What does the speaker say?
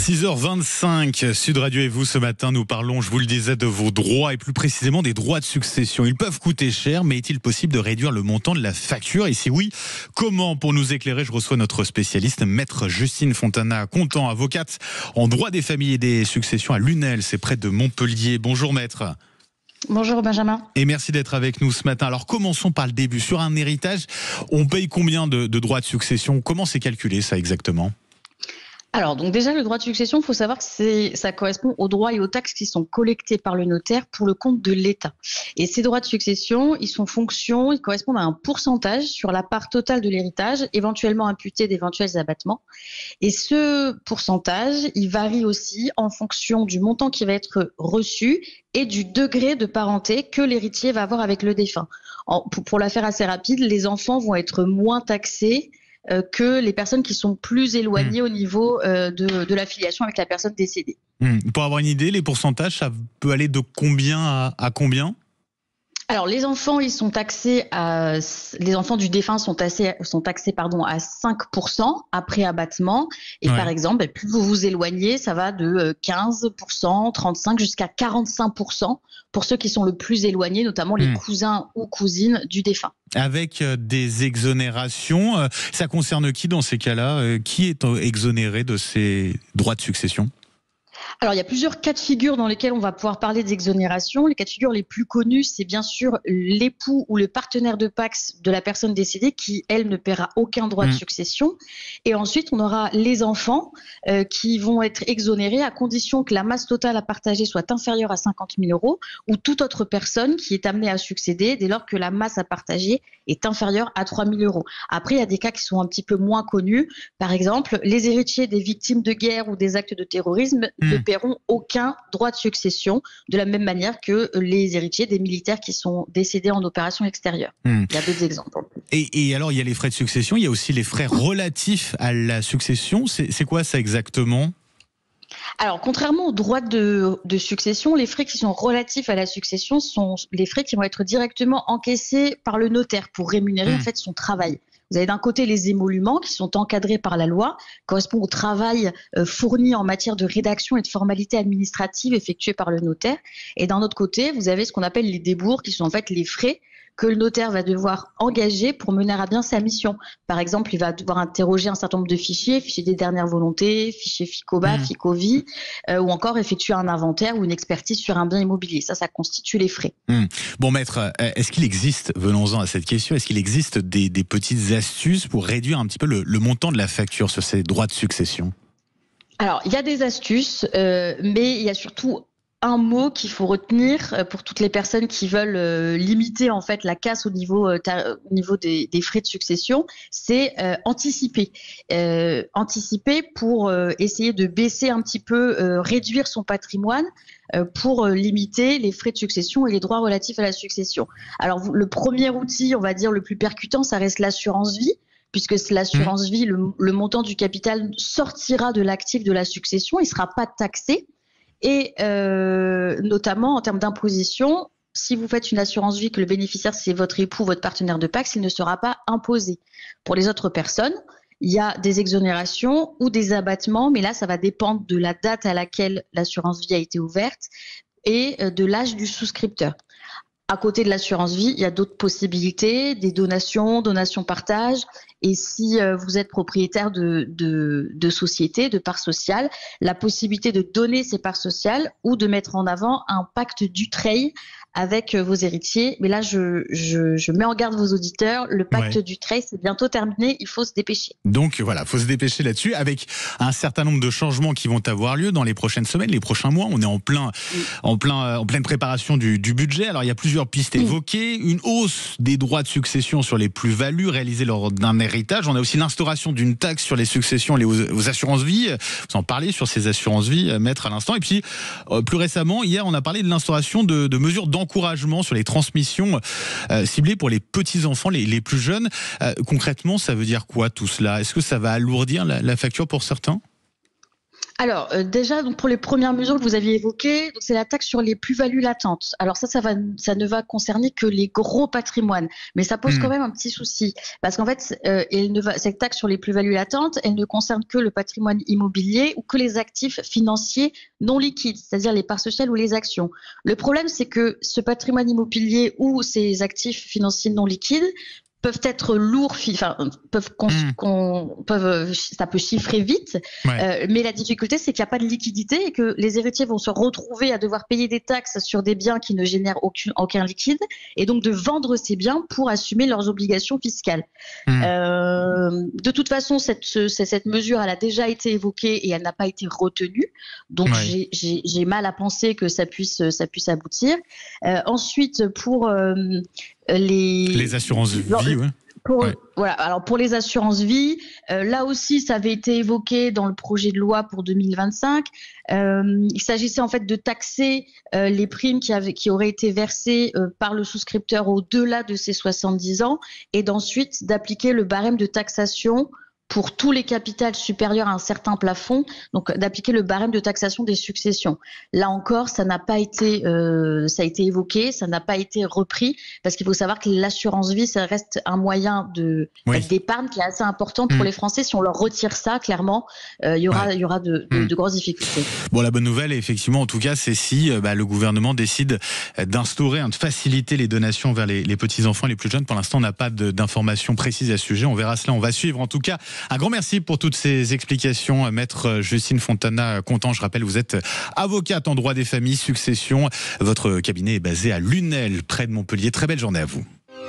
6h25, Sud Radio et vous, ce matin, nous parlons, je vous le disais, de vos droits et plus précisément des droits de succession. Ils peuvent coûter cher, mais est-il possible de réduire le montant de la facture? Et si oui, comment? Pour nous éclairer, je reçois notre spécialiste, Maître Justine Fontana-Contant, avocate en droit des familles et des successions à Lunel, c'est près de Montpellier. Bonjour Maître. Bonjour Benjamin. Et merci d'être avec nous ce matin. Alors commençons par le début. Sur un héritage, on paye combien de droits de succession? Comment c'est calculé ça exactement? Alors, donc déjà, le droit de succession, il faut savoir que ça correspond aux droits et aux taxes qui sont collectés par le notaire pour le compte de l'État. Et ces droits de succession, ils correspondent à un pourcentage sur la part totale de l'héritage, éventuellement imputé d'éventuels abattements. Et ce pourcentage, il varie aussi en fonction du montant qui va être reçu et du degré de parenté que l'héritier va avoir avec le défunt. Pour la faire assez rapide, les enfants vont être moins taxés que les personnes qui sont plus éloignées au niveau de l'affiliation avec la personne décédée. Pour avoir une idée, les pourcentages, ça peut aller de combien à combien? Alors, les enfants, les enfants du défunt sont taxés à 5% après abattement. Et par exemple, plus vous vous éloignez, ça va de 15%, 35% jusqu'à 45% pour ceux qui sont le plus éloignés, notamment les cousins ou cousines du défunt. Avec des exonérations, ça concerne qui dans ces cas-là? Qui est exonéré de ces droits de succession? Alors, il y a plusieurs cas de figure dans lesquels on va pouvoir parler d'exonération. Les cas de figure les plus connus, c'est bien sûr l'époux ou le partenaire de Pacs de la personne décédée qui, elle, ne paiera aucun droit de succession. Et ensuite, on aura les enfants qui vont être exonérés à condition que la masse totale à partager soit inférieure à 50 000 € ou toute autre personne qui est amenée à succéder dès lors que la masse à partager est inférieure à 3 000 €. Après, il y a des cas qui sont un petit peu moins connus. Par exemple, les héritiers des victimes de guerre ou des actes de terrorisme ne paieront aucun droit de succession, de la même manière que les héritiers des militaires qui sont décédés en opération extérieure. Il y a d'autres exemples. Et alors, il y a les frais de succession, il y a aussi les frais relatifs à la succession. C'est quoi ça exactement ? Alors, contrairement aux droits de succession, les frais qui sont relatifs à la succession sont les frais qui vont être directement encaissés par le notaire pour rémunérer en fait son travail. Vous avez d'un côté les émoluments qui sont encadrés par la loi, correspondent au travail fourni en matière de rédaction et de formalités administratives effectuées par le notaire. Et d'un autre côté, vous avez ce qu'on appelle les débours, qui sont en fait les frais que le notaire va devoir engager pour mener à bien sa mission. Par exemple, il va devoir interroger un certain nombre de fichiers des dernières volontés, fichiers FICOBA, FICOVI, ou encore effectuer un inventaire ou une expertise sur un bien immobilier. Ça constitue les frais. Bon, maître, est-ce qu'il existe, venons-en à cette question, est-ce qu'il existe des petites astuces pour réduire un petit peu le montant de la facture sur ces droits de succession ? Alors, il y a des astuces, mais il y a surtout un mot qu'il faut retenir pour toutes les personnes qui veulent limiter en fait la casse au niveau des frais de succession, c'est anticiper. Anticiper pour essayer de baisser un petit peu, réduire son patrimoine pour limiter les frais de succession et les droits relatifs à la succession. Alors le premier outil, on va dire le plus percutant, ça reste l'assurance vie. Puisque l'assurance vie, le montant du capital sortira de l'actif de la succession, il ne sera pas taxé. Et notamment en termes d'imposition, si vous faites une assurance vie que le bénéficiaire c'est votre époux, votre partenaire de Pacs, il ne sera pas imposé. Pour les autres personnes, il y a des exonérations ou des abattements, mais là ça va dépendre de la date à laquelle l'assurance vie a été ouverte et de l'âge du souscripteur. À côté de l'assurance vie, il y a d'autres possibilités, des donations partage. Et si vous êtes propriétaire de sociétés, de parts sociales, la possibilité de donner ces parts sociales ou de mettre en avant un pacte Dutreil avec vos héritiers. Mais là, je mets en garde vos auditeurs, le pacte Dutreil, c'est bientôt terminé, il faut se dépêcher. Donc voilà, il faut se dépêcher là-dessus avec un certain nombre de changements qui vont avoir lieu dans les prochaines semaines, les prochains mois. On est en pleine préparation du budget. Alors il y a plusieurs pistes évoquées. Une hausse des droits de succession sur les plus-values réalisées lors d'un héritage. On a aussi l'instauration d'une taxe sur les successions et aux assurances vie. Vous en parlez sur ces assurances vie, maître, à l'instant. Et puis, plus récemment, hier, on a parlé de l'instauration de mesures d'encouragement sur les transmissions ciblées pour les petits-enfants, les plus jeunes. Concrètement, ça veut dire quoi tout cela? Est-ce que ça va alourdir la facture pour certains? Alors déjà, donc pour les premières mesures que vous aviez évoquées, donc c'est la taxe sur les plus-values latentes. Alors ça ne va concerner que les gros patrimoines, mais ça pose quand même un petit souci parce qu'en fait, cette taxe sur les plus-values latentes, elle ne concerne que le patrimoine immobilier ou que les actifs financiers non liquides, c'est-à-dire les parts sociales ou les actions. Le problème, c'est que ce patrimoine immobilier ou ces actifs financiers non liquides peuvent être lourds, enfin ça peut chiffrer vite, mais la difficulté c'est qu'il n'y a pas de liquidité et que les héritiers vont se retrouver à devoir payer des taxes sur des biens qui ne génèrent aucun liquide et donc de vendre ces biens pour assumer leurs obligations fiscales. De toute façon, cette mesure elle a déjà été évoquée et elle n'a pas été retenue, donc j'ai mal à penser que ça puisse aboutir. Ensuite, pour les assurances vie, voilà. Alors pour les assurances vie, là aussi ça avait été évoqué dans le projet de loi pour 2025. Il s'agissait en fait de taxer les primes qui auraient été versées par le souscripteur au-delà de ses 70 ans et d'ensuite d'appliquer le barème de taxation pour tous les capitals supérieurs à un certain plafond, donc d'appliquer le barème de taxation des successions. Là encore, ça n'a pas été, ça a été évoqué, ça n'a pas été repris, parce qu'il faut savoir que l'assurance vie, ça reste un moyen d'épargne qui est assez important pour les Français. Si on leur retire ça, clairement, il y aura de grosses difficultés. Bon, la bonne nouvelle, effectivement, en tout cas, c'est si le gouvernement décide d'instaurer, de faciliter les donations vers les petits-enfants et les plus jeunes. Pour l'instant, on n'a pas d'informations précises à ce sujet. On verra cela, on va suivre. En tout cas, un grand merci pour toutes ces explications, maître Justine Fontana-Contant. Je rappelle, vous êtes avocate en droit des familles, succession. Votre cabinet est basé à Lunel, près de Montpellier. Très belle journée à vous.